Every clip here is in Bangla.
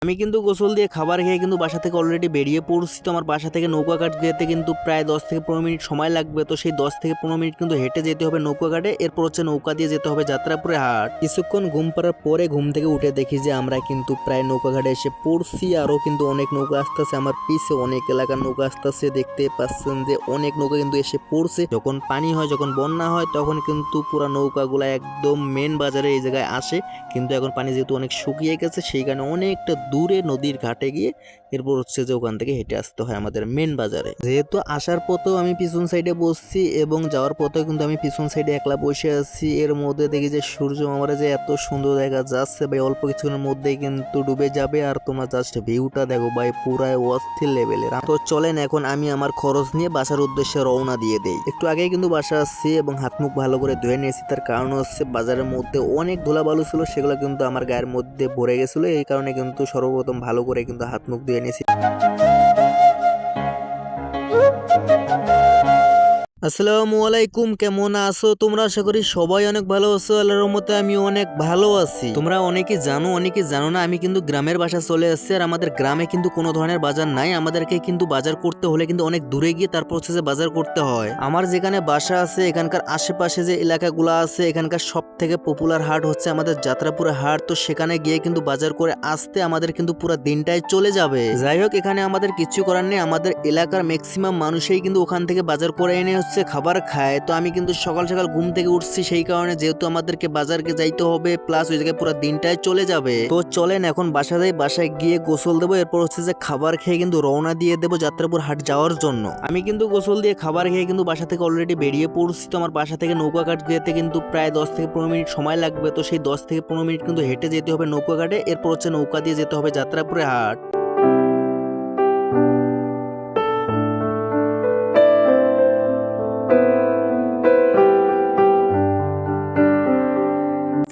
আমি কিন্তু গোসল দিয়ে খাবার খেয়ে কিন্তু বাসা থেকে অলরেডি বেরিয়ে পড়ছি। তো আমার বাসা থেকে নৌকাঘাট যেতে কিন্তু প্রায় 10 থেকে 15 মিনিট সময় লাগবে। তো সেই 10 থেকে 15 মিনিট কিন্তু হেঁটে যেতে হবে নৌকাঘাটে, এরপর হচ্ছে নৌকা দিয়ে যেতে হবে যাত্রাপুরে হাট। কিছুক্ষণ ঘুম পাড়ার পরে ঘুম থেকে উঠে দেখি যে আমরা কিন্তু প্রায় নৌকাঘাটে এসে পড়ছি। আরও কিন্তু অনেক নৌকা আসতেছে আমার পিছে, অনেক এলাকার নৌকা আসতেছে। দেখতে পাচ্ছেন যে অনেক নৌকা কিন্তু এসে পড়ছে। যখন পানি হয়, যখন বন্যা হয়, তখন কিন্তু পুরো নৌকাগুলা একদম মেন বাজারে এই জায়গায় আসে। কিন্তু এখন পানি যেহেতু অনেক শুকিয়ে গেছে, সেই কারণে অনেকটা দূরে নদীর ঘাটে গিয়ে এরপর হচ্ছে যে ওখান থেকে হেঁটে আসতে হয় আমাদের মেন বাজারে। যেহেতু আসার পথেও আমি পিছন সাইডে বসছি এবং যাওয়ার পথেও কিন্তু আমি পিছন সাইডে একলা বসে আছি। এর মধ্যে দেখি যে সূর্য মামারে যে এত সুন্দর দেখা যাচ্ছে ভাই, অল্প কিছুক্ষণের মধ্যেই কিন্তু ডুবে যাবে। আর তোমার জাস্ট ভিউটা দেখো ভাই, পুরাই অস্থির লেভেলের। তো চলেন এখন আমি আমার খরচ নিয়ে বাসার উদ্দেশ্যে রওনা দিয়ে দেই। একটু আগেই কিন্তু বাসা আসছি এবং হাত মুখ ভালো করে ধুয়ে নিয়েছি। তার কারণ হচ্ছে বাজারের মধ্যে অনেক ধুলাবালু ছিল, সেগুলো কিন্তু আমার গায়ের মধ্যে ভরে গেছিল। এই কারণে কিন্তু সর্বপ্রথম ভালো করে কিন্তু হাত মুখ ধুয়ে নিয়েছি। আসসালামু আলাইকুম, কেমন আছো তোমরা? আশা করি সবাই অনেক ভালো আছো। আল্লাহর রহমতে আমি অনেক ভালো আছি। তোমরা অনেকেই জানো, অনেকেই জানো না, আমি কিন্তু গ্রামের বাসা চলে আসছি। আর আমাদের গ্রামে কিন্তু কোনো ধরনের বাজার নাই। আমাদেরকে কিন্তু বাজার করতে হলে কিন্তু অনেক দূরে গিয়ে তারপর হচ্ছে যে বাজার করতে হয়। আমার যেখানে বাসা আছে এখানকার আশেপাশে যে এলাকাগুলো আছে, এখানকার সব থেকে পপুলার হাট হচ্ছে আমাদের যাত্রাপুরে হাট। তো সেখানে গিয়ে কিন্তু বাজার করে আসতে আমাদের কিন্তু পুরো দিনটাই চলে যাবে। যাই হোক, এখানে আমাদের কিছু করার নেই। আমাদের এলাকার ম্যাক্সিমাম মানুষই কিন্তু ওখান থেকে বাজার করে এনে খাবার খায়। তো আমি কিন্তু সকাল সকাল ঘুম থেকে উঠছি, সেই কারণে যেহেতু আমাদেরকে বাজারকে যাইতে হবে, প্লাস ওই জায়গায় পুরো দিনটাই চলে যাবে। তো চলেন এখন বাসায় গিয়ে গোসল দেবো, এরপর হচ্ছে যে খাবার খেয়ে কিন্তু রওনা দিয়ে দেবো যাত্রাপুর হাট যাওয়ার জন্য। আমি কিন্তু গোসল দিয়ে খাবার খেয়ে কিন্তু বাসা থেকে অলরেডি বেরিয়ে পড়ছি। তো আমার বাসা থেকে নৌকাঘাট যেতে কিন্তু প্রায় 10 থেকে 15 মিনিট সময় লাগবে। তো সেই 10 থেকে 15 মিনিট কিন্তু হেঁটে যেতে হবে নৌকাঘাটে, এরপর হচ্ছে নৌকা দিয়ে যেতে হবে যাত্রাপুরে হাট।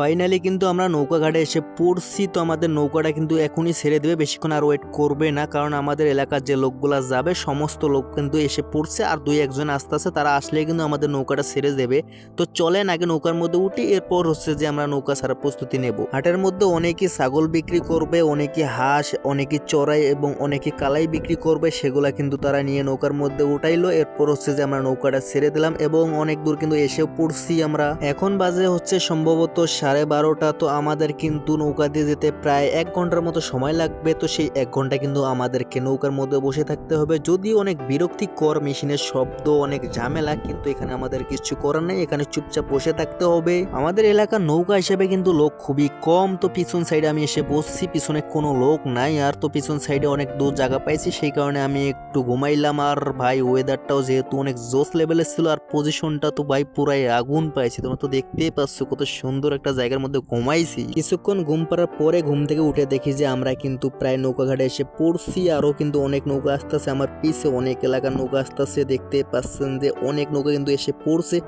ফাইনালি কিন্তু আমরা নৌকাঘাটে এসে পড়ছি। তো আমাদের নৌকাটা কিন্তু এখনই ছেড়ে দেবে, বেশিক্ষণ আর ওয়েট করবে না, কারণ আমাদের এলাকার যে লোকগুলা যাবে সমস্ত লোক কিন্তু এসে পড়ছে। আর দুই একজন আসতে আসতে, তারা আসলে কিন্তু আমাদের নৌকাটা ছেড়ে দেবে। তো চলেন আগে নৌকার মধ্যে উঠি, এরপর হচ্ছে যে আমরা নৌকা ছাড়ার প্রস্তুতি নেব। হাটের মধ্যে অনেকে ছাগল বিক্রি করবে, অনেকে হাঁস, অনেকে চড়াই এবং অনেকে কালাই বিক্রি করবে। সেগুলা কিন্তু তারা নিয়ে নৌকার মধ্যে উঠাইলো। এরপর হচ্ছে যে আমরা নৌকাটা ছেড়ে দিলাম এবং অনেক দূর কিন্তু এসেও পড়ছি আমরা। এখন বাজে হচ্ছে সম্ভবত 12:30। তো আমাদের কিন্তু নৌকা দিয়ে যেতে প্রায় 1 ঘন্টার মতো সময় লাগবে। তো সেই 1 ঘন্টা কিন্তু আমাদেরকে নৌকার মধ্যে বসে থাকতে হবে। যদিও অনেক বিরক্তিকর, মেশিনের শব্দ, অনেক ঝামেলা, কিন্তু এখানে আমাদের কিছু করার নেই, এখানে চুপচাপ বসে থাকতে হবে। আমাদের এলাকার নৌকা হিসেবে কিন্তু লোক খুবই কম। তো পিছন সাইডে আমি এসে বসছি, পিছনে কোনো লোক নাই। আর তো পিছন সাইডে অনেক দূর জায়গা পাইছি, সেই কারণে আমি একটু ঘুমাইলাম। আর ভাই ওয়েদারটাও যেহেতু অনেক জোস লেভেলের ছিল, আর পজিশনটা তো ভাই পুরাই আগুন পাইছি। তোমরা তো দেখতেই পাচ্ছ কত সুন্দর একটা জায়গার মধ্যে ঘুমাইছি। কিছুক্ষণ ঘুম পাড়ার পরে ঘুম থেকে উঠে দেখি যে আমরা কিন্তু প্রায় নৌকাঘাটে এসে পড়ছি। আরো কিন্তু অনেক নৌকা আসতেছে আমার পিছে, অনেক এলাকার নৌকা আসতেছে। দেখতে পাচ্ছেন যে অনেক নৌকা কিন্তু এসে পড়ছে।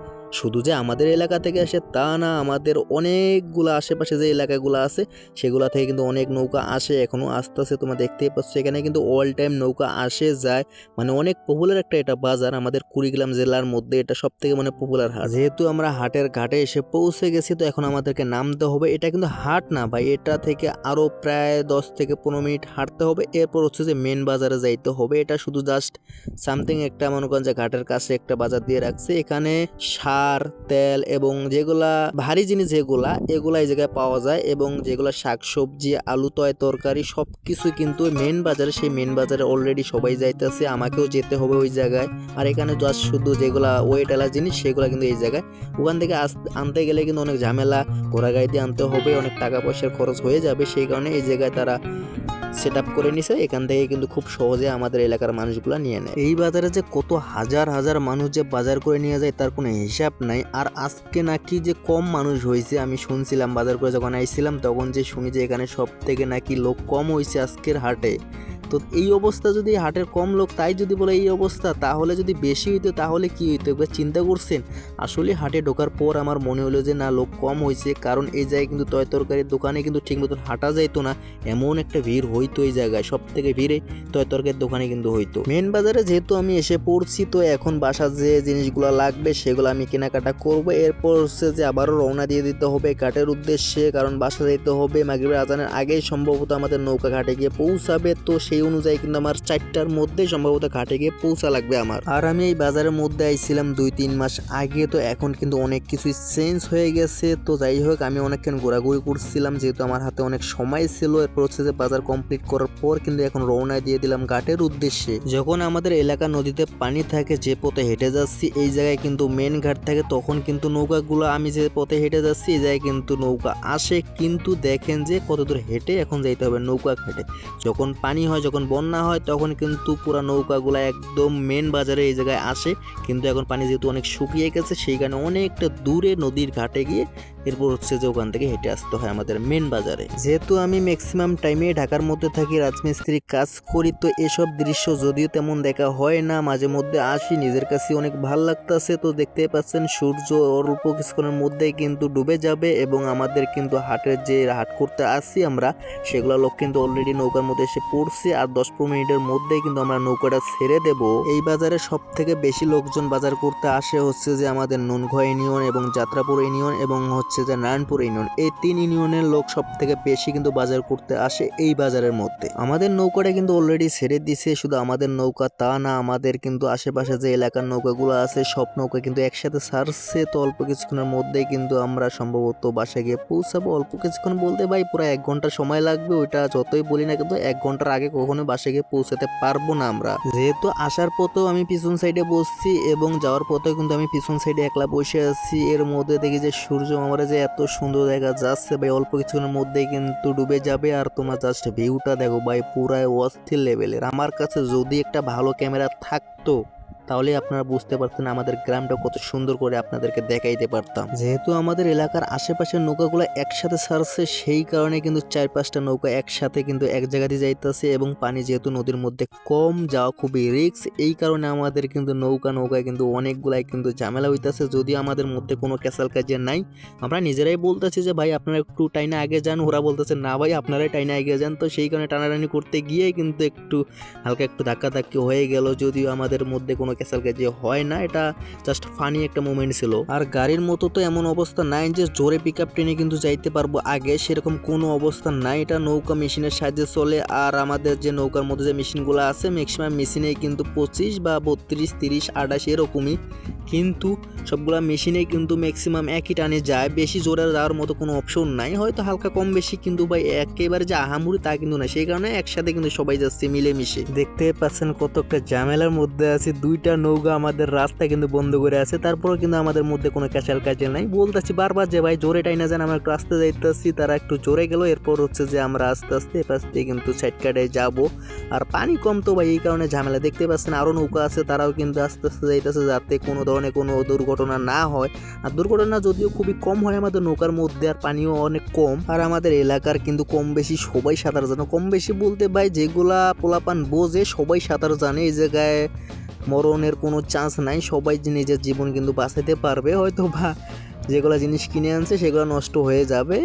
শুধু যে আমাদের এলাকা থেকে আসে তা না, আমাদের অনেকগুলো আশেপাশে যে এলাকাগুলো আছে সেগুলা থেকে কিন্তু অনেক নৌকা আসে, এখনো আসতেছে। তোমরা দেখতেই পাচ্ছ এখানে কিন্তু অল টাইম নৌকা আসে যায়। মানে অনেক পপুলার একটা এটা বাজার আমাদের কুড়িগ্রাম জেলার মধ্যে, এটা সব থেকে মানে পপুলার হাট। যেহেতু আমরা হাটের ঘাটে এসে পৌঁছে গেছি, তো এখন আমাদেরকে নামতে হবে। এটা কিন্তু হাট না ভাই, এটা থেকে আরো প্রায় 10 থেকে 15 মিনিট হাঁটতে হবে, এরপর হচ্ছে যে মেন বাজারে যাইতে হবে। এটা শুধু জাস্ট সামথিং একটা মনে করেন যে ঘাটের কাছে একটা বাজার দিয়ে রাখছে। এখানে সার, তেল এবং যেগুলা ভারী জিনিস এগুলা এই জায়গায় পাওয়া যায়, এবং যেগুলা শাকসবজি, আলু, তরকারি সবকিছু কিন্তু মেন বাজারে, সেই মেন বাজারে অলরেডি সবাই যাইতেছে, আমাকেও যেতে হবে ওই জায়গায়। আর এখানে জাস্ট শুধু যেগুলা ওয়েট এলা জিনিস সেগুলা কিন্তু এই জায়গায়। ওখান থেকে আনতে গেলে কিন্তু অনেক ঝামেলা, ঘোড়া গাড়ি দিয়ে আনতে হবে, অনেক টাকা পয়সার খরচ হয়ে যাবে। সেই কারণে এই জায়গায় তারা সেট আপ করে নিছে। এখান থেকে কিন্তু খুব সহজে আমাদের এলাকার মানুষগুলা নিয়ে নেয়। এই বাজারে যে কত হাজার হাজার মানুষ যে বাজার করে নিয়ে যায় তার কোনো হিসাব নাই। আর আজকে নাকি যে কম মানুষ হয়েছে, আমি শুনছিলাম বাজার করে যখন আইছিলাম তখন যে শুনি যে এখানে সব থেকে নাকি লোক কম হয়েছে আজকের হাটে। তো এই অবস্থা যদি হাটের কম লোক তাই যদি বলে এই অবস্থা, তাহলে যদি বেশি হইতো তাহলে কি হইতো একবার চিন্তা করছেন? আসলে হাটে ঢোকার পর আমার মনে হলো যে না, লোক কম হয়েছে, কারণ এই জায়গায় কিন্তু তয় তরকারির দোকানে কিন্তু ঠিক মতন হাঁটা যাইতো না, এমন একটা ভিড় হইতো এই জায়গায়। সব থেকে ভিড়ে তয় তরকারির দোকানে কিন্তু হইতো। মেন বাজারে যেহেতু আমি এসে পড়ছি, তো এখন বাসার যে জিনিসগুলো লাগবে সেগুলো আমি কেনাকাটা করবো। এরপর হচ্ছে যে আবারও রওনা দিয়ে দিতে হবে ঘাটের উদ্দেশ্যে, কারণ বাসা যেতে হবে মাগরিবের আজানের আগেই সম্ভবত আমাদের নৌকা ঘাটে গিয়ে পৌঁছাবে। তো সেই অনুযায়ী কিন্তু আমার 4টার মধ্যে সম্ভবত ঘাটে গিয়ে পৌঁছা লাগবে আমার। আর আমি এই বাজারের মধ্যে আইছিলাম 2-3 মাস আগে, তো এখন কিন্তু অনেক কিছুই চেঞ্জ হয়ে গেছে। তো যাই হোক, আমি অনেকক্ষণ ঘোরাঘুরি করছিলাম যেহেতু আমার হাতে অনেক সময় ছিল। এরপর হচ্ছে যে বাজার কমপ্লিট করার পর কিন্তু এখন রওনা দিয়ে দিলাম ঘাটের উদ্দেশ্যে। যখন আমাদের এলাকা নদীতে পানি থাকে, যে পথে হেঁটে যাচ্ছি এই জায়গায় কিন্তু মেন ঘাট থাকে, তখন কিন্তু নৌকাগুলো, আমি যে পথে হেঁটে যাচ্ছি এই জায়গায় কিন্তু নৌকা আসে। কিন্তু দেখেন যে কত দূর হেঁটে এখন যাইতে হবে নৌকা ঘাটে। যখন পানি হয়, যখন বন্যা হয়, তখন কিন্তু পুরো নৌকাগুলো একদম মেন বাজারে এই জায়গায় আসে। কিন্তু এখন পানি যেহেতু অনেক শুকিয়ে গেছে, সেই কারণে অনেকটা দূরে নদীর ঘাটে গিয়ে এরপর হচ্ছে যে ওখান থেকে হেঁটে আসতে হয় আমাদের মেন বাজারে। যেহেতু আমি ম্যাক্সিমাম টাইমে ঢাকার মধ্যে থাকি, রাজমিস্ত্রি কাজ করি, তো এসব দৃশ্য যদিও তেমন দেখা হয় না, মাঝে মধ্যে আসি, নিজের কাছে অনেক ভাল লাগতেছে। তো দেখতে পাচ্ছেন সূর্য অল্প কিছুক্ষণের মধ্যেই কিন্তু ডুবে যাবে, এবং আমাদের কিন্তু হাটের যে হাট করতে আসি আমরা, সেগুলো লোক কিন্তু অলরেডি নৌকার মধ্যে এসে পড়ছে। আর 10-15 মিনিটের মধ্যেই কিন্তু আমরা নৌকাটা ছেড়ে দেব। এই বাজারে সব থেকে বেশি লোকজন বাজার করতে আসে হচ্ছে যে আমাদের নুনঘা ইউনিয়ন এবং যাত্রাপুর ইউনিয়ন এবং হচ্ছে যে নারায়ণপুর ইউনিয়ন, এই 3 ইউনিয়নের লোক সব থেকে বেশি কিন্তু বাজার করতে আসে এই বাজারের মধ্যে। আমাদের নৌকাটা কিন্তু অলরেডি ছেড়ে দিছে। শুধু আমাদের নৌকা তা না, আমাদের কিন্তু আশেপাশে যে এলাকার নৌকাগুলো আছে সব নৌকা কিন্তু একসাথে ছাড়ছে। তো অল্প কিছুক্ষণের মধ্যেই কিন্তু আমরা সম্ভবত বাসায় গিয়ে পৌঁছাবো। অল্প কিছুক্ষণ বলতে ভাই পুরো 1 ঘন্টা সময় লাগবে, ওইটা যতই বলি না কিন্তু 1 ঘন্টার আগে কখনো বাসায় গিয়ে পৌঁছাতে পারবো না আমরা। যেহেতু আসার পথেও আমি পিছন সাইডে বসছি এবং যাওয়ার পথেও কিন্তু আমি পিছন সাইডে একলা বসে আছি। এর মধ্যে দেখি যে সূর্য আমার যে এত সুন্দর দেখা যাচ্ছে ভাই, অল্প কিছুক্ষণের মধ্যেই কিন্তু ডুবে যাবে। আর তোমার জাস্ট ভিউটা দেখো ভাই, পুরাই অস্থির লেভেলের। আমার কাছে যদি একটা ভালো ক্যামেরা থাকতো তাহলে আপনারা বুঝতে পারতেন আমাদের গ্রামটা কত সুন্দর করে আপনাদেরকে দেখাইতে পারতাম। যেহেতু আমাদের এলাকার আশেপাশের নৌকাগুলো একসাথে ছাড়ছে, সেই কারণে কিন্তু 4-5টা নৌকা একসাথে কিন্তু এক জায়গাতে যাইতেছে, এবং পানি যেহেতু নদীর মধ্যে কম, যাওয়া খুবই রিস্ক। এই কারণে আমাদের কিন্তু নৌকায় কিন্তু অনেকগুলাই কিন্তু ঝামেলা হইতেছে। যদিও আমাদের মধ্যে কোনো ক্যাসাল কাজে নাই, আমরা নিজেরাই বলতেছি যে ভাই আপনারা একটু টাইনা আগে যান, ওরা বলতেছে না ভাই আপনারাই টাইনা আগে যান। তো সেই কারণে টানাটানি করতে গিয়ে কিন্তু একটু হালকা একটু ধাক্কাধাক্কি হয়ে গেল। যদিও আমাদের মধ্যে কোনো ক্যাসাল কাজে হয় না, এটা জাস্ট ফানি একটা মোমেন্ট ছিল। আর গাড়ির মতো তো এমন অবস্থা নাই যে জোরে পিক আপ ট্রেনে কিন্তু যাইতে পারবো আগে, সেরকম কোনো অবস্থা নাই। এটা নৌকা মেশিনের সাহায্যে চলে। আর আমাদের যে নৌকার মধ্যে যে মেশিনগুলো আছে ম্যাক্সিমাম মেশিনে কিন্তু 25 বা 32, 30, 28 এরকমই, কিন্তু সবগুলা মেশিনেই কিন্তু ম্যাক্সিমাম একই টানে যায়, বেশি জোরে যাওয়ার মতো কোনো অপশন নাই। হয়তো হালকা কম বেশি, কিন্তু ভাই একেবারে যে আহামুরি তা কিন্তু না। সেই কারণে একসাথে কিন্তু সবাই যাচ্ছে মিলেমিশে। দেখতে পাচ্ছেন কত একটা ঝামেলার মধ্যে আছে, 2টা নৌকা আমাদের রাস্তা কিন্তু বন্ধ করে আছে, তারপরেও কিন্তু আমাদের মধ্যে কোনো ক্যাচাল কাজে নাই। বলতেছি বারবার যে ভাই জোরে টাইনা যান, আমরা একটু আস্তে যাইতেছি, তারা একটু জোরে গেল। এরপর হচ্ছে যে আমরা আস্তে আস্তে এপাশ দিয়ে কিন্তু সাইড কাটে যাবো। আর পানি কম তো ভাই, এই কারণে ঝামেলা। দেখতে পাচ্ছেন আরও নৌকা আছে, তারাও কিন্তু আস্তে আস্তে যাইতেছে যাতে কোনো ধরনের কোনো দুর্ঘটনা না হয়। আর দুর্ঘটনা যদিও খুবই কম হয় আমাদের নৌকার মধ্যে, আর পানিও অনেক কম। আর আমাদের এলাকার কিন্তু কম বেশি সবাই সাঁতার জানে। কম বেশি বলতে ভাই যেগুলা পোলাপান বোঝে সবাই সাঁতার জানে। এই জায়গায় মরণের কোনো চান্স নাই, সবাই নিজের জীবন কিন্তু বাঁচাতে পারবে। হয়তো বা যেগুলো জিনিস কিনে আনছে সেগুলো নষ্ট হয়ে যাবে,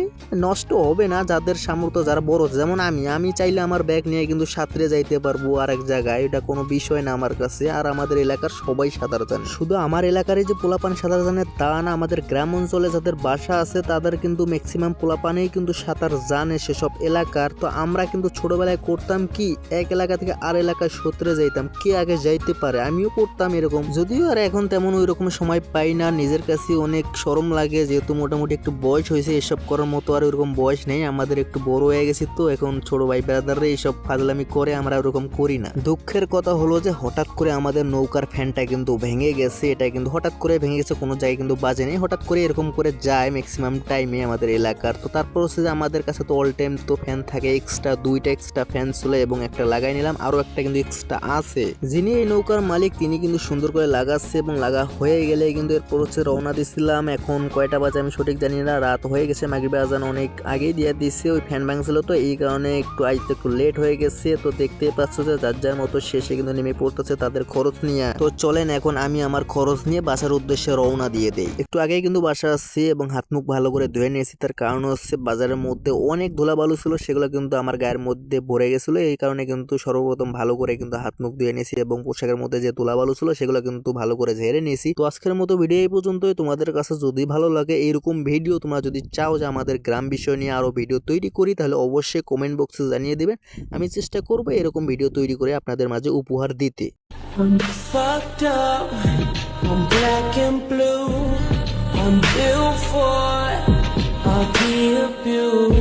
নষ্ট হবে না যাদের সামর্থ্য, যারা বড়, যেমন আমি চাইলে আমার ব্যাগ নিয়ে কিন্তু সাঁতরে যাইতে পারবো আরেক জায়গায়, এটা কোনো বিষয় না আমার কাছে। আর আমাদের এলাকার সবাই সাঁতার জানে। শুধু আমার এলাকারই যে পোলাপান সাঁতার জানে তা না, আমাদের গ্রাম অঞ্চলে যাদের বাসা আছে তাদের কিন্তু ম্যাক্সিমাম পোলাপানেই কিন্তু সাঁতার জানে সেসব এলাকার। তো আমরা কিন্তু ছোটবেলায় করতাম কি, এক এলাকা থেকে আর এলাকায় সতরে যাইতাম, কে আগে যাইতে পারে, আমিও করতাম এরকম। যদিও আর এখন তেমন ওই রকম সময় পাই না, নিজের কাছে অনেক শরম লাগে, যেহেতু মোটামুটি একটু বয়স হয়েছে, এসব করার মতো আর ওরকম বয়স নেই, আমাদের একটু বড় হয়ে গেছি। তো এখন ছোট ভাই ব্রাদাররা এইসব ফাজলামি করে, আমরা ওরকম করি না। দুঃখের কথা হলো যে হঠাৎ করে আমাদের নৌকার ফ্যানটা কিন্তু ভেঙে গেছে। এটা কিন্তু হঠাৎ করে ভেঙে গেছে, কোনো জায়গায় কিন্তু বাজে নেই, হঠাৎ করে এরকম করে যায় ম্যাক্সিমাম টাইমে আমাদের এলাকার। তো তারপর হচ্ছে যে আমাদের কাছে তো অল টাইম তো ফ্যান থাকে, এক্সট্রা 2টা এক্সট্রা ফ্যান ছিল এবং একটা লাগাই নিলাম, আরও একটা কিন্তু এক্সট্রা আছে। যিনি এই নৌকার মালিক তিনি কিন্তু সুন্দর করে লাগাচ্ছে, এবং লাগা হয়ে গেলে কিন্তু এরপর হচ্ছে রওনা দিছিলাম। এখন এখন কয়টা বাজে আমি সঠিক জানি না, রাত হয়ে গেছে, মাগরিবের আজান অনেক আগেই দিয়ে দিচ্ছে। ওই ফ্যান ভাঙছিল তো এই কারণে একটু আইতে একটু লেট হয়ে গেছে। তো দেখতেই পাচ্ছ যে যার যার মতো শেষে কিন্তু নেমে পড়তেছে তাদের খরচ নিয়ে। তো চলেন এখন আমি আমার খরচ নিয়ে বাসার উদ্দেশ্যে রওনা দিয়ে দেই। একটু আগেই কিন্তু বাসা আসছি এবং হাত মুখ ভালো করে ধুয়ে নিয়েছি। তার কারণ হচ্ছে বাজারের মধ্যে অনেক ধুলাবালু ছিল, সেগুলো কিন্তু আমার গায়ের মধ্যে ভরে গেছিল। এই কারণে কিন্তু সর্বপ্রথম ভালো করে কিন্তু হাত মুখ ধুয়ে নিয়েছি এবং পোশাকের মধ্যে যে ধুলাবালু ছিল সেগুলো কিন্তু ভালো করে ঝেড়ে নিয়েছি। তো আজকের মতো ভিডিও এই পর্যন্তই। তোমাদের কাছে যদি ভালো লাগে এইরকম ভিডিও, তোমরা যদি চাও যে আমাদের গ্রাম বিষয় নিয়ে আরো ভিডিও তৈরি করি, তাহলে অবশ্যই কমেন্ট বক্সে জানিয়ে দিবেন। আমি চেষ্টা করবো এরকম ভিডিও তৈরি করে আপনাদের মাঝে উপহার দিতে। I'm fucked up, I'm black and blue, I'm built for, I'll be abused.